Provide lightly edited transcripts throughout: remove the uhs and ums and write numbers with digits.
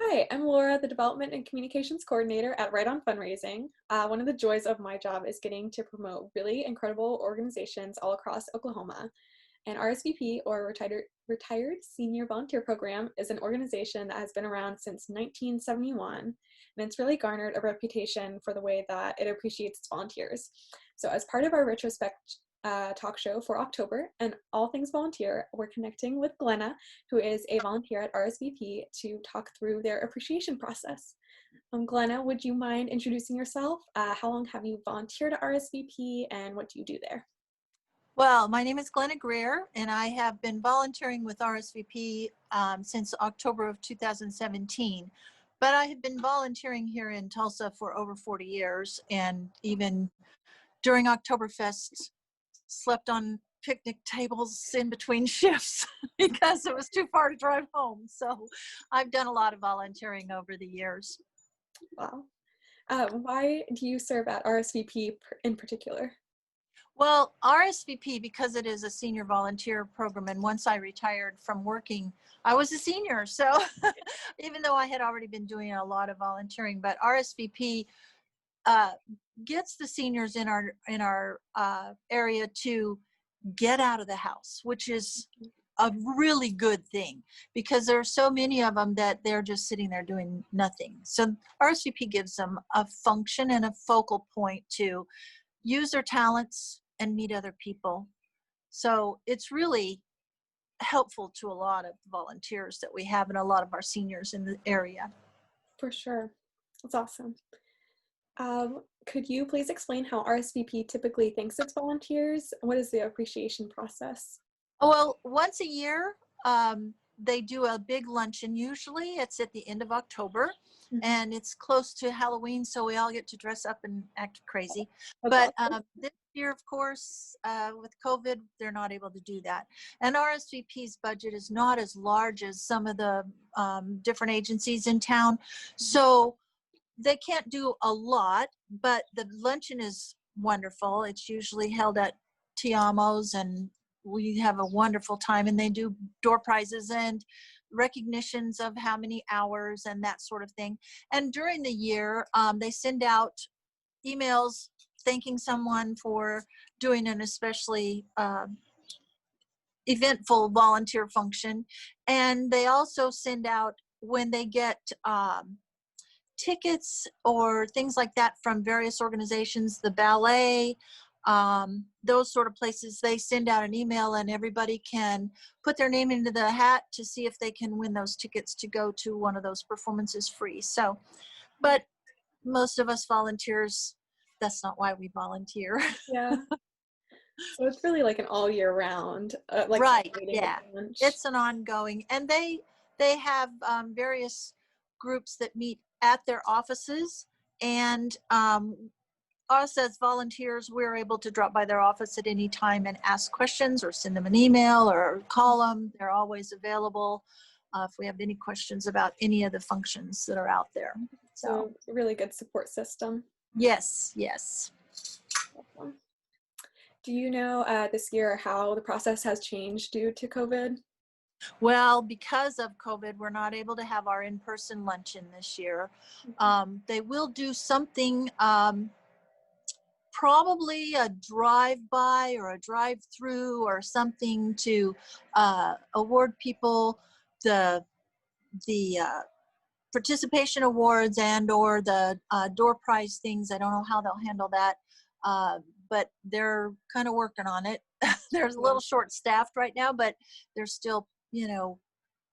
Hi, I'm Laura, the Development and Communications Coordinator at Right on Fundraising. One of the joys of my job is getting to promote really incredible organizations all across Oklahoma. And RSVP, or Retired Senior Volunteer Program, is an organization that has been around since 1971, and it's really garnered a reputation for the way that it appreciates its volunteers. So as part of our Retrospect talk show for October and all things volunteer, we're connecting with Glenna, who is a volunteer at RSVP, to talk through their appreciation process. Glenna, would you mind introducing yourself? How long have you volunteered at RSVP and what do you do there? Well, my name is Glenna Greer, and I have been volunteering with RSVP since October of 2017. But I have been volunteering here in Tulsa for over 40 years, and even during Oktoberfest, slept on picnic tables in between shifts because it was too far to drive home. So I've done a lot of volunteering over the years. Wow. Why do you serve at RSVP in particular? Well, RSVP, because it is a senior volunteer program, and once I retired from working, I was a senior. So even though I had already been doing a lot of volunteering, but RSVP uh, gets the seniors in our area to get out of the house, which is a really good thing because there are so many of them that they're just sitting there doing nothing. So RSVP gives them a function and a focal point to use their talents and meet other people. So it's really helpful to a lot of volunteers that we have and a lot of our seniors in the area. For sure. That's awesome. Could you please explain how RSVP typically thanks its volunteers? What is the appreciation process? Well, once a year, they do a big luncheon. Usually it's at the end of October Mhm. and it's close to Halloween, so we all get to dress up and act crazy. That's But awesome. this year, of course, with COVID, they're not able to do that. And RSVP's budget is not as large as some of the different agencies in town. So they can't do a lot, but the luncheon is wonderful. It's usually held at Tiamo's, and we have a wonderful time. And they do door prizes and recognitions of how many hours and that sort of thing. And during the year, they send out emails thanking someone for doing an especially eventful volunteer function. And they also send out when they get tickets or things like that from various organizations, the ballet, those sort of places, they send out an email and everybody can put their name into the hat to see if they can win those tickets to go to one of those performances free. So, but most of us volunteers, that's not why we volunteer. Yeah. So it's really like an all year round, like Right, celebrating with yeah. lunch. It's an ongoing, and they have various groups that meet at their offices, and us as volunteers, we're able to drop by their office at any time and ask questions or send them an email or call them. They're always available if we have any questions about any of the functions that are out there. So So a really good support system. yes, yes. Awesome. Do you know this year how the process has changed due to COVID? Well, because of COVID, we're not able to have our in-person luncheon this year. They will do something, probably a drive-by or a drive-through or something to award people the participation awards and or the door prize things. I don't know how they'll handle that, but they're kind of working on it. They're a Yeah. little short-staffed right now, but they're still,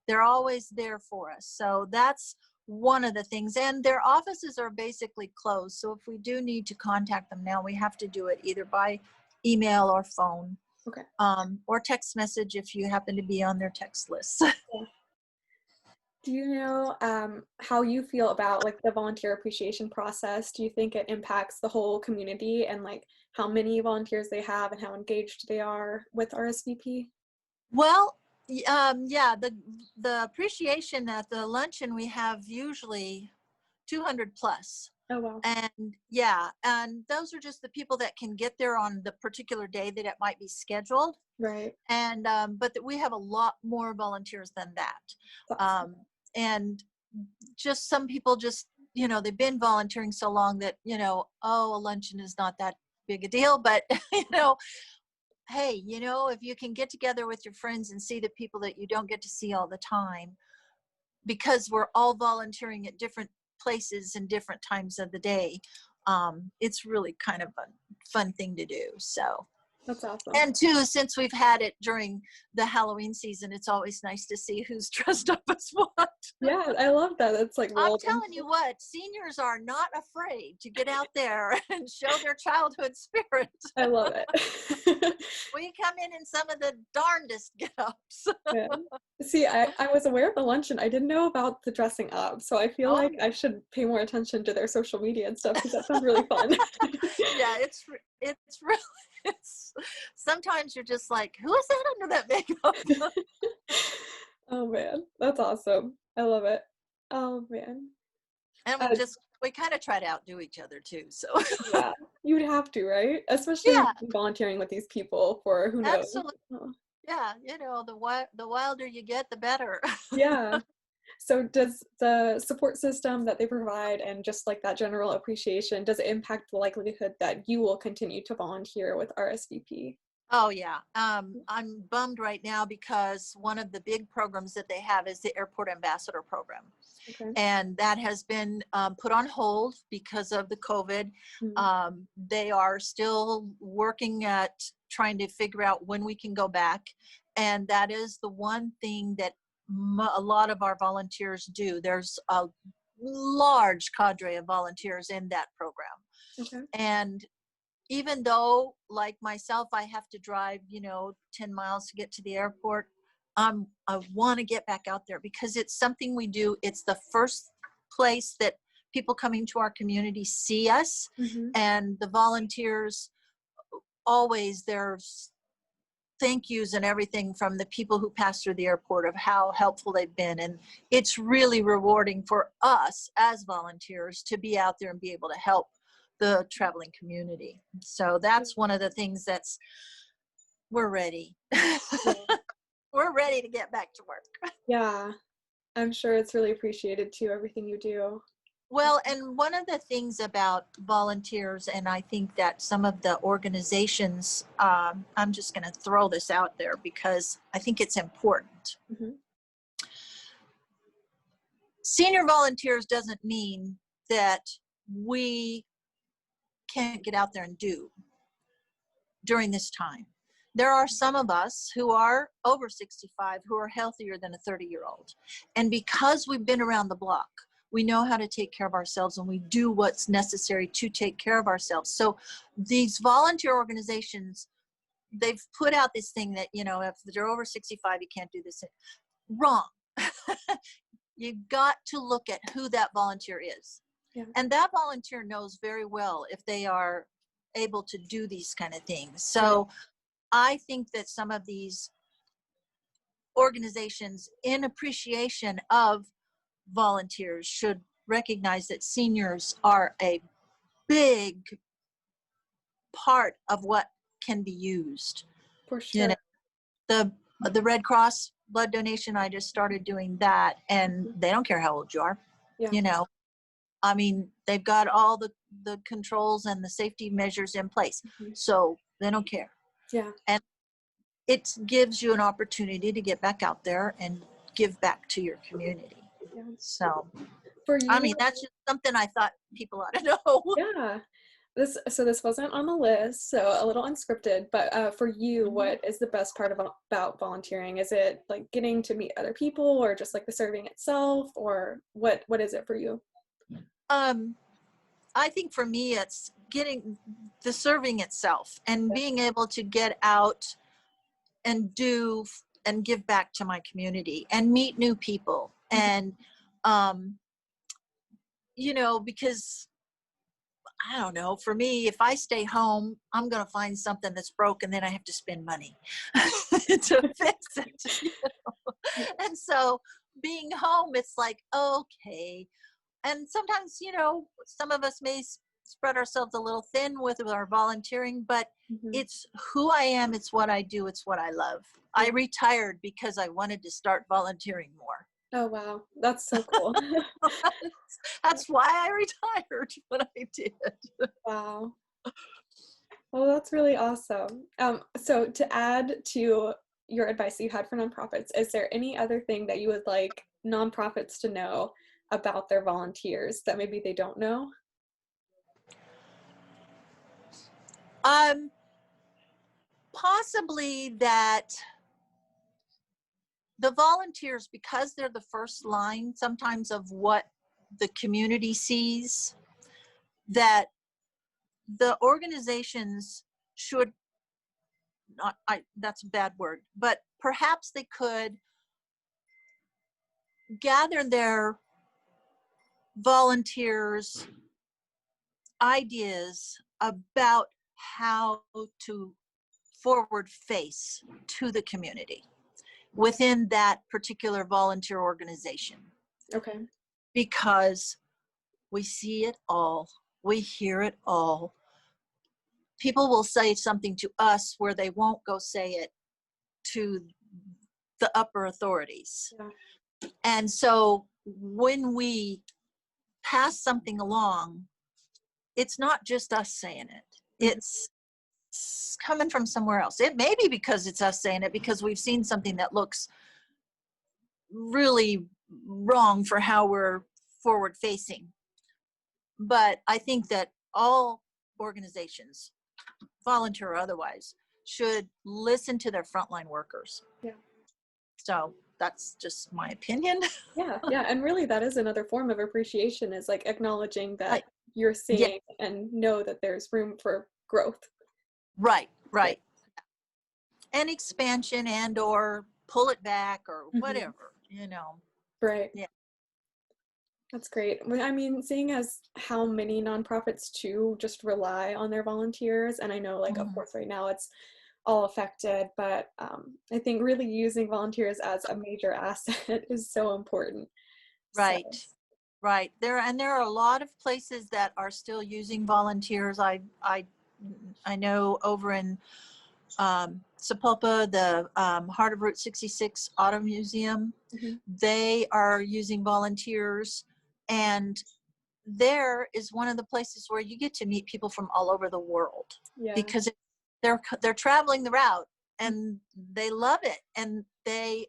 they're always there for us. So that's one of the things. And their offices are basically closed. So if we do need to contact them now, we have to do it either by email or phone, Okay. or text message if you happen to be on their text list. Yeah. Do you know how you feel about like the volunteer appreciation process? Do you think it impacts the whole community and like how many volunteers they have and how engaged they are with RSVP? Well, yeah, the appreciation at the luncheon, we have usually 200 plus. Oh wow. And yeah, and those are just the people that can get there on the particular day that it might be scheduled. Right. And but we have a lot more volunteers than that. That's awesome. Um, and just some people just, they've been volunteering so long that, oh, a luncheon is not that big a deal. But, hey, if you can get together with your friends and see the people that you don't get to see all the time, because we're all volunteering at different places and different times of the day, it's really kind of a fun thing to do. So. That's awesome. And too, since we've had it during the Halloween season, it's always nice to see who's dressed up as what. Yeah, I love that. It's like I'm telling you what, seniors are not afraid to get out there and show their childhood spirit. I love it. We come in some of the darndest get-ups. Yeah. See, I was aware of the luncheon. I didn't know about the dressing up. So I feel like I should pay more attention to their social media and stuff, because that sounds really fun. Yeah, it's really, sometimes you're just like, who is that under that makeup? Oh man, that's awesome. I love it. Oh man. And we kind of try to outdo each other too. So yeah, you would have to, right? Especially volunteering with these people for who knows. Absolutely. Oh. Yeah, the wilder you get, the better. Yeah. So does the support system that they provide and just like that general appreciation, does it impact the likelihood that you will continue to volunteer with RSVP? Oh yeah. I'm bummed right now because one of the big programs that they have is the Airport Ambassador Program. Okay. And that has been put on hold because of the COVID. Mm-hmm. They are still working at trying to figure out when we can go back. And that is the one thing that a lot of our volunteers do. There's a large cadre of volunteers in that program. Okay. And even though, like myself, I have to drive, 10 miles to get to the airport, I want to get back out there because it's something we do. It's the first place that people coming to our community see us. Mm-hmm. And the volunteers, always there's thank yous and everything from the people who pass through the airport of how helpful they've been. And it's really rewarding for us as volunteers to be out there and be able to help the traveling community. So that's one of the things we're ready. Yeah. We're ready to get back to work. Yeah, I'm sure it's really appreciated too, everything you do. Well, and one of the things about volunteers, and I think that some of the organizations, I'm just going to throw this out there because I think it's important. Mm-hmm. Senior volunteers doesn't mean that we can't get out there and do during this time. There are some of us who are over 65 who are healthier than a 30-year-old. And because we've been around the block, we know how to take care of ourselves and we do what's necessary to take care of ourselves. So these volunteer organizations, they've put out this thing that, if they're over 65, you can't do this. Wrong. You've got to look at who that volunteer is. Yeah. And that volunteer knows very well if they are able to do these kind of things. So I think that some of these organizations, in appreciation of volunteers, should recognize that seniors are a big part of what can be used. For sure. The Red Cross blood donation, I just started doing that, and they don't care how old you are. Yeah. I mean, they've got all the controls and the safety measures in place. Mm-hmm. So they don't care. Yeah. And it gives you an opportunity to get back out there and give back to your community. Yeah. So, for you, I mean, that's just something I thought people ought to know. Yeah. This wasn't on the list, so a little unscripted, but for you, mm-hmm. What is the best part about volunteering? Is it like getting to meet other people, or just like the serving itself, or what is it for you? I think for me, it's getting the serving itself and being able to get out and do and give back to my community and meet new people. And, because I don't know, for me, if I stay home, I'm going to find something that's broken, then I have to spend money to fix it. And so being home, it's like, okay. And sometimes, some of us may spread ourselves a little thin with our volunteering, but mm-hmm. It's who I am. It's what I do. It's what I love. I retired because I wanted to start volunteering more. Oh, wow. That's so cool. That's why I retired when I did. Wow. Well, that's really awesome. So to add to your advice that you had for nonprofits, is there any other thing that you would like nonprofits to know about their volunteers that maybe they don't know? Possibly that the volunteers, because they're the first line sometimes of what the community sees, that the organizations should not, that's a bad word, but perhaps they could gather their volunteers' ideas about how to forward face to the community within that particular volunteer organization. Okay. Because we see it all, we hear it all. People will say something to us where they won't go say it to the upper authorities. Yeah. And so when we pass something along, it's not just us saying it. Mhm. It's coming from somewhere else. It may be because it's us saying it because we've seen something that looks really wrong for how we're forward facing. But I think that all organizations, volunteer or otherwise, should listen to their frontline workers. Yeah. So that's just my opinion. Yeah. Yeah. And really that is another form of appreciation, is like acknowledging that Right. you're Yeah. seeing and know that there's room for growth. Right. Yeah. Right. And expansion and or pull it back or Mhm. whatever, you know. Right. Yeah. That's great. Well, I mean, seeing as how many nonprofits too just rely on their volunteers, and I know, like, of Mhm. course, right now it's all affected, but I think really using volunteers as a major asset is so important. So, Right. Right. There are a lot of places that are still using volunteers. I know over in Sapulpa, the Heart of Route 66 Auto Museum, mhm. they are using volunteers, and there is one of the places where you get to meet people from all over the world Yeah. because they're traveling the route and they love it, and they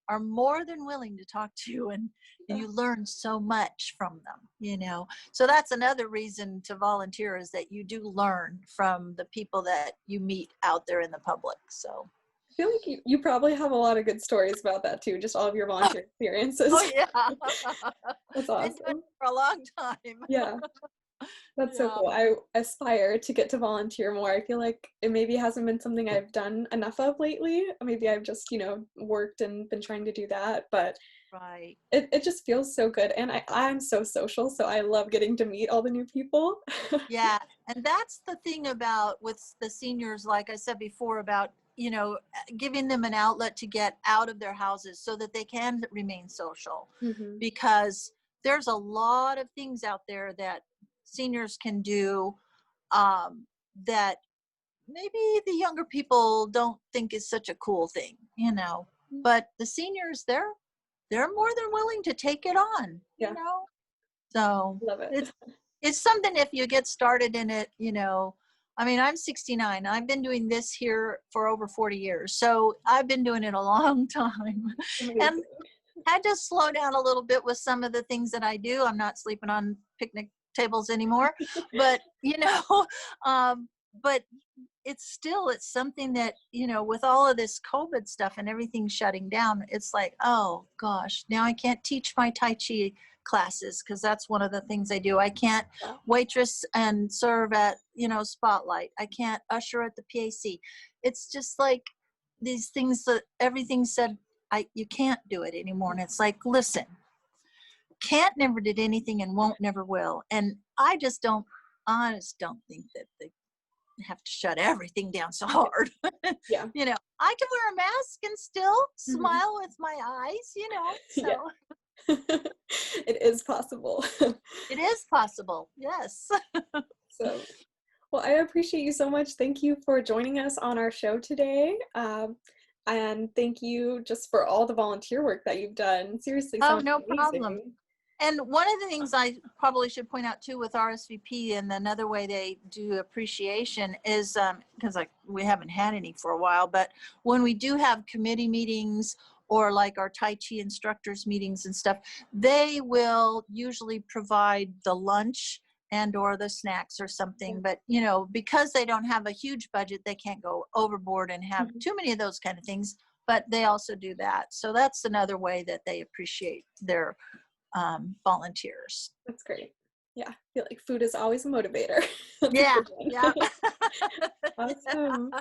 are more than willing to talk to you, and Yeah. you learn so much from them, you know. So that's another reason to volunteer, is that you do learn from the people that you meet out there in the public. So I feel like you probably have a lot of good stories about that too, just all of your volunteer experiences. oh yeah. That's Been doing it awesome. for a long time. Yeah. That's so Yeah. cool. I aspire to get to volunteer more. I feel like it maybe hasn't been something I've done enough of lately. Maybe I've just, worked and been trying to do that, but Right. it just feels so good. And I'm so social, so I love getting to meet all the new people. Yeah, and that's the thing about with the seniors, like I said before, about, giving them an outlet to get out of their houses so that they can remain social, Hmm. because there's a lot of things out there that seniors can do, that maybe the younger people don't think is such a cool thing, but the seniors, they're more than willing to take it on, Yeah, so love it. it's something, if you get started in it, I mean, I'm 69. I've been doing this here for over 40 years. So I've been doing it a long time and Amazing. had to slow down a little bit with some of the things that I do. I'm not sleeping on picnic tables anymore, but, um, but it's something that, with all of this COVID stuff and everything shutting down, it's like, oh gosh, now I can't teach my Tai Chi classes because that's one of the things I do. I can't Yeah. waitress and serve at, Spotlight. I can't usher at the PAC. It's just like these things that everything said, you can't do it anymore. And it's like, listen, can't never did anything and won't never will. And I just don't think that they have to shut everything down so hard. Yeah. I can wear a mask and still Hmm. smile with my eyes, Yeah. so It is possible. it is possible. Yes. So, well, I appreciate you so much. Thank you for joining us on our show today. And thank you just for all the volunteer work that you've done. Seriously, Oh, sounds no problem. amazing. And one of the things I probably should point out too with RSVP, and another way they do appreciation is because like we haven't had any for a while, but when we do have committee meetings or like our Tai Chi instructors meetings and stuff, they will usually provide the lunch and or the snacks or something. But you know, because they don't have a huge budget, they can't go overboard and have Mhm. too many of those kind of things. But they also do that. So that's another way that they appreciate their volunteers. That's great. Yeah, I feel like food is always a motivator. That's a Yeah, good one. yeah. Yeah. Awesome.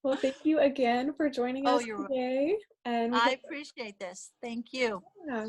Well, thank you again for joining Oh, us you're, today. And we I hope, appreciate this. Thank you. yeah.